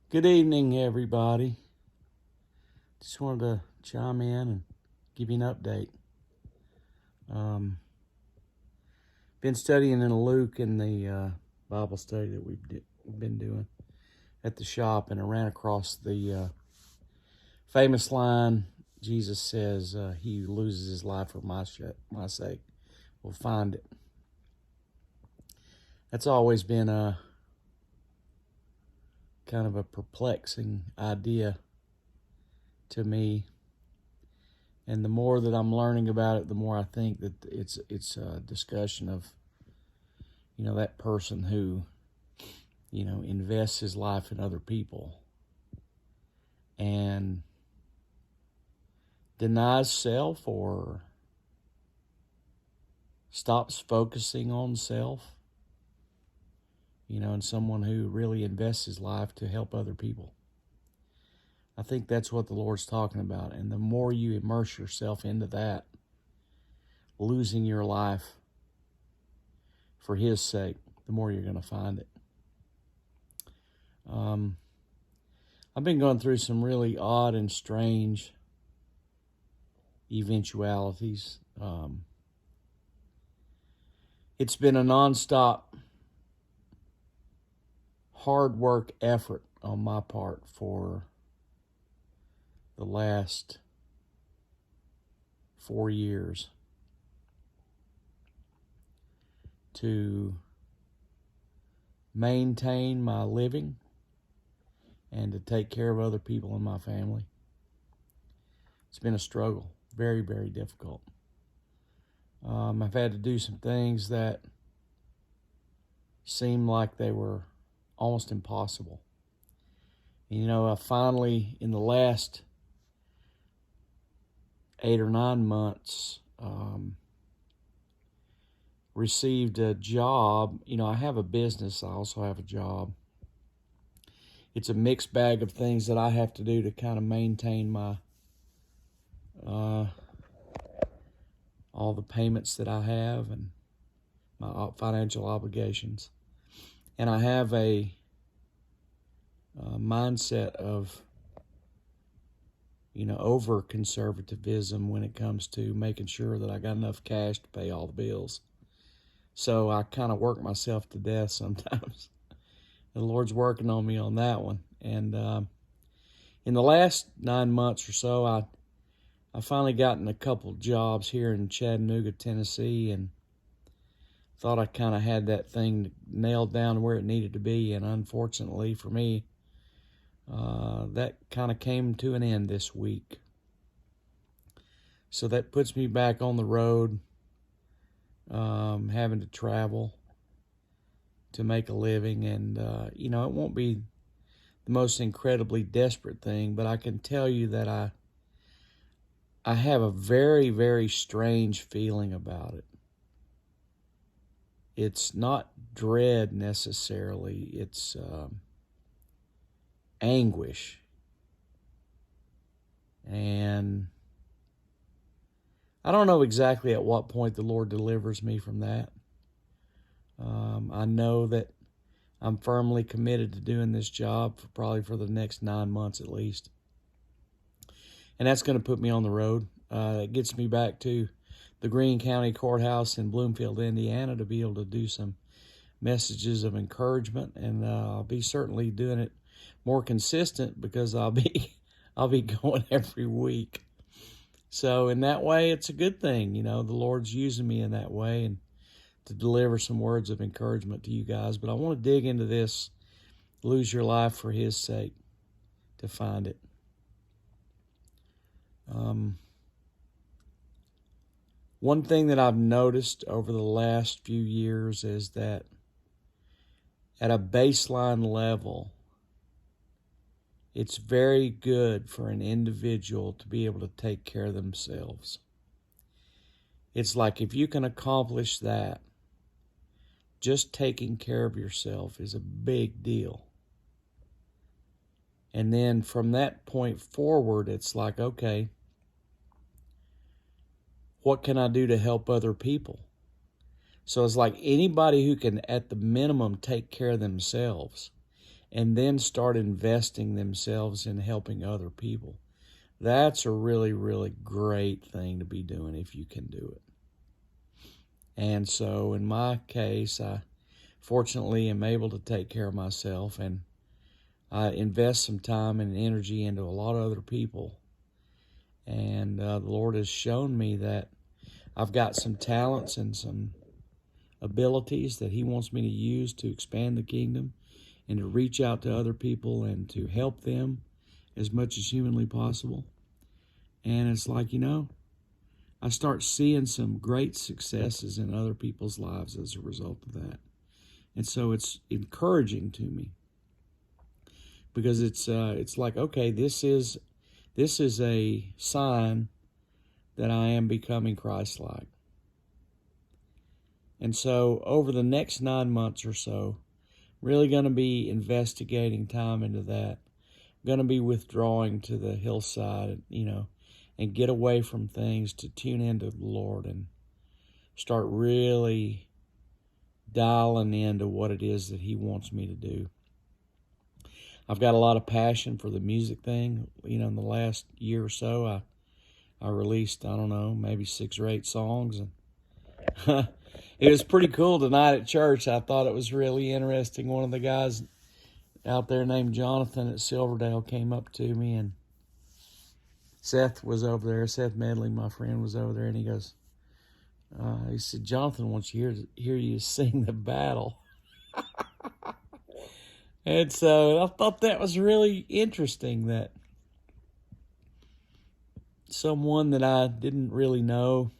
Good evening, everybody. Just wanted to chime in and give you an update. Been studying in Luke in the Bible study that we've been doing at the shop, and I ran across the famous line Jesus says, "He who loses his life for my sake will find it." That's always been a kind of a perplexing idea to me. And the more that I'm learning about it, the more I think that it's a discussion of, that person who, invests his life in other people and denies self or stops focusing on self, and someone who really invests his life to help other people. I think that's what the Lord's talking about. And the more you immerse yourself into that, losing your life for His sake, the more you're going to find it. I've been going through some really odd and strange eventualities. It's been a nonstop hard work effort on my part for the last 4 years to maintain my living and to take care of other people in my family. It's been a struggle, very, very difficult. I've had to do some things that seemed like they were almost impossible. I finally, in the last 8 or 9 months, received a job. I have a business. I also have a job. It's a mixed bag of things that I have to do to kind of maintain my all the payments that I have and my financial obligations. And I have a mindset of, over conservatism when it comes to making sure that I got enough cash to pay all the bills. So I kind of work myself to death sometimes. The Lord's working on me on that one. And in the last 9 months or so, I finally gotten a couple jobs here in Chattanooga, Tennessee, and thought I kind of had that thing nailed down where it needed to be. And unfortunately for me, that kind of came to an end this week. So that puts me back on the road, having to travel to make a living. And, it won't be the most incredibly desperate thing, but I can tell you that I have a very, very strange feeling about it. It's not dread necessarily. It's anguish. And I don't know exactly at what point the Lord delivers me from that. I know that I'm firmly committed to doing this job probably for the next 9 months at least. And that's going to put me on the road. It gets me back to the Greene County Courthouse in Bloomfield, Indiana, to be able to do some messages of encouragement. And I'll be certainly doing it more consistent because I'll be going every week. So in that way, it's a good thing. The Lord's using me in that way and to deliver some words of encouragement to you guys. But I want to dig into this, lose your life for His sake, to find it. One thing that I've noticed over the last few years is that at a baseline level, it's very good for an individual to be able to take care of themselves. It's like if you can accomplish that, just taking care of yourself is a big deal. And then from that point forward, it's like, okay, what can I do to help other people? So it's like anybody who can, at the minimum, take care of themselves and then start investing themselves in helping other people. That's a really, really great thing to be doing if you can do it. And so in my case, I fortunately am able to take care of myself, and I invest some time and energy into a lot of other people. And the Lord has shown me that I've got some talents and some abilities that He wants me to use to expand the kingdom and to reach out to other people and to help them as much as humanly possible. And it's like, I start seeing some great successes in other people's lives as a result of that. And so it's encouraging to me, because it's like, okay, this is a sign that I am becoming Christ-like. And so over the next 9 months or so, really going to be investigating time into that. Going to be withdrawing to the hillside, and get away from things to tune into the Lord and start really dialing into what it is that He wants me to do. I've got a lot of passion for the music thing. In the last year or so, I released, I don't know, maybe 6 or 8 songs. And it was pretty cool tonight at church. I thought it was really interesting. One of the guys out there named Jonathan at Silverdale came up to me, and Seth was over there. Seth Medley, my friend, was over there, and he goes, he said, Jonathan wants to hear you sing The Battle. And so I thought that was really interesting, that someone that I didn't really know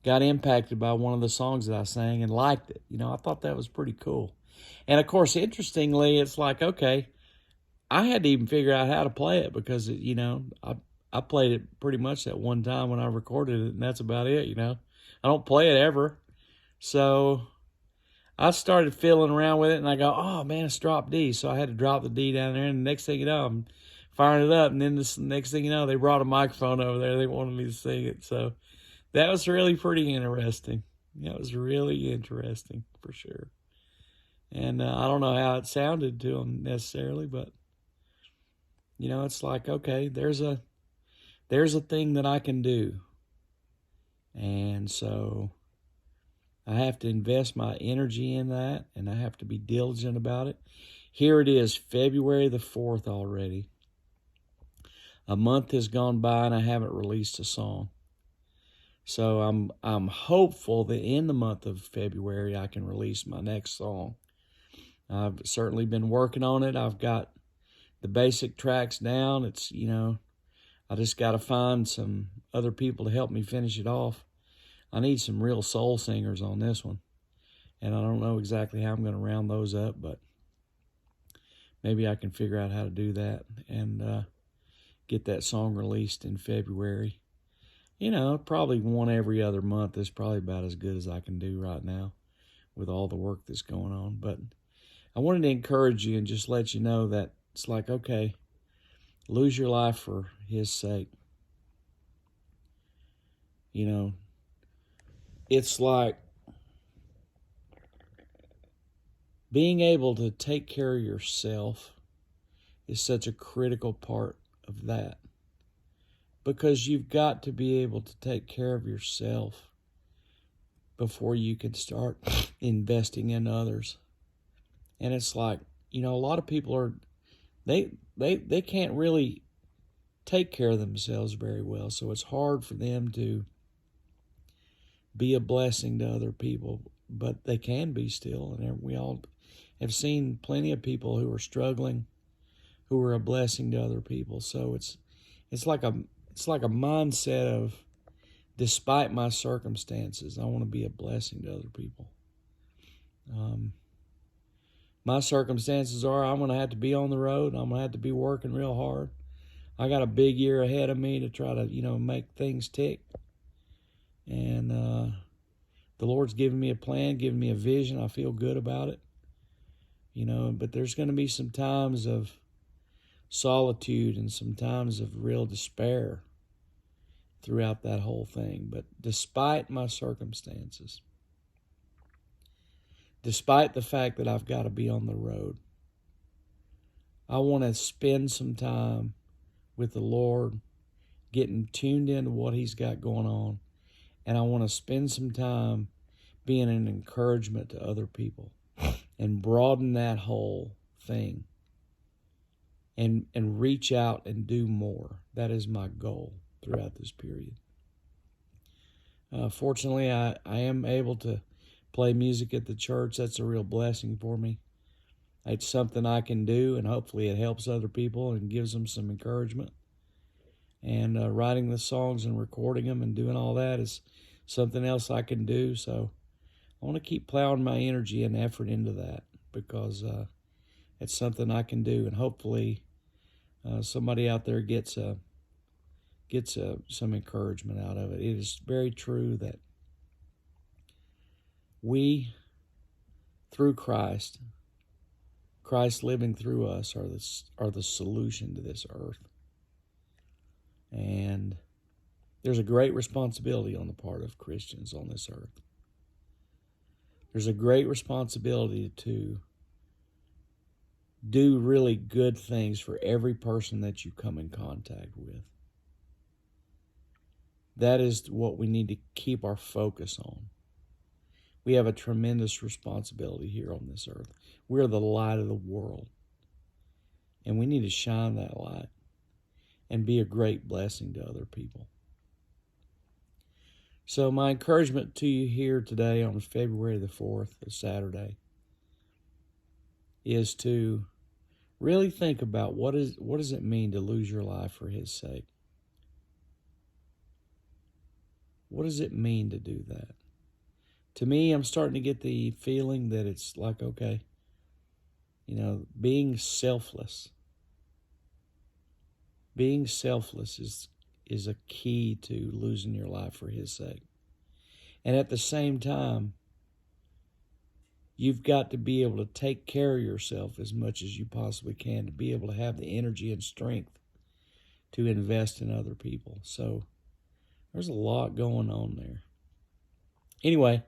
got impacted by one of the songs that I sang and liked it. I thought that was pretty cool. And of course, interestingly, it's like, okay, I had to even figure out how to play it, because, I played it pretty much that one time when I recorded it, and that's about it, I don't play it ever. So I started fiddling around with it, and I go, oh, man, it's drop D. So I had to drop the D down there, and the next thing you know, I'm firing it up, and then the next thing you know, they brought a microphone over there. They wanted me to sing it. So that was really pretty interesting. It was really interesting, for sure. And I don't know how it sounded to them necessarily, but, it's like, okay, there's a thing that I can do. And so I have to invest my energy in that, and I have to be diligent about it. Here it is, February the 4th already. A month has gone by, and I haven't released a song. So I'm hopeful that in the month of February I can release my next song. I've certainly been working on it. I've got the basic tracks down. It's, I just got to find some other people to help me finish it off. I need some real soul singers on this one. And I don't know exactly how I'm going to round those up, but maybe I can figure out how to do that and get that song released in February. Probably one every other month is probably about as good as I can do right now with all the work that's going on. But I wanted to encourage you and just let you know that it's like, okay, lose your life for His sake. It's like being able to take care of yourself is such a critical part of that. Because you've got to be able to take care of yourself before you can start investing in others. And it's like, a lot of people they can't really take care of themselves very well. So it's hard for them to be a blessing to other people, but they can be still. And we all have seen plenty of people who are struggling, who are a blessing to other people. So it's like a mindset of, despite my circumstances, I want to be a blessing to other people. My circumstances are I'm going to have to be on the road. I'm going to have to be working real hard. I got a big year ahead of me to try to, make things tick. And the Lord's given me a plan, given me a vision. I feel good about it. But there's going to be some times of solitude and some times of real despair throughout that whole thing. But despite my circumstances, despite the fact that I've got to be on the road. I want to spend some time with the Lord, getting tuned into what He's got going on. And I want to spend some time being an encouragement to other people and broaden that whole thing and reach out and do more. That is my goal throughout this period. Fortunately, I am able to play music at the church. That's a real blessing for me. It's something I can do, and hopefully it helps other people and gives them some encouragement. And writing the songs and recording them and doing all that is something else I can do. So I want to keep plowing my energy and effort into that because it's something I can do, and hopefully somebody out there gets some encouragement out of it. It is very true that we, through Christ living through us, are the solution to this earth. And there's a great responsibility on the part of Christians on this earth. There's a great responsibility to do really good things for every person that you come in contact with. That is what we need to keep our focus on. We have a tremendous responsibility here on this earth. We're the light of the world. And we need to shine that light and be a great blessing to other people. So my encouragement to you here today on February the 4th, a Saturday, is to really think about what does it mean to lose your life for His sake? What does it mean to do that? To me, I'm starting to get the feeling that it's like, okay, being selfless. Being selfless is a key to losing your life for His sake. And at the same time, you've got to be able to take care of yourself as much as you possibly can to be able to have the energy and strength to invest in other people. So there's a lot going on there. Anyway,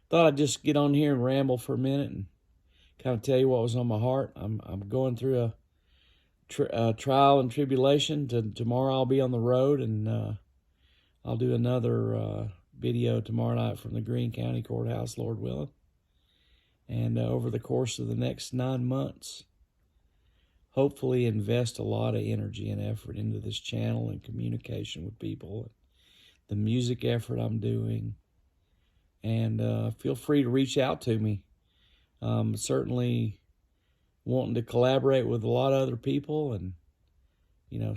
thought I'd just get on here and ramble for a minute and kind of tell you what was on my heart. I'm going through a trial and tribulation. Tomorrow I'll be on the road, and I'll do another video tomorrow night from the Greene County Courthouse, Lord willing. And over the course of the next 9 months, hopefully invest a lot of energy and effort into this channel and communication with people, the music effort I'm doing. And feel free to reach out to me. Certainly wanting to collaborate with a lot of other people and,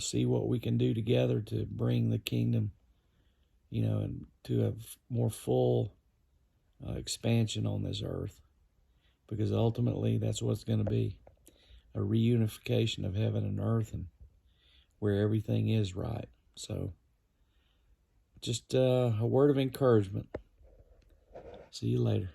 see what we can do together to bring the kingdom, and to a more full expansion on this earth. Because ultimately that's what it's going to be, a reunification of heaven and earth and where everything is right. So just a word of encouragement. See you later.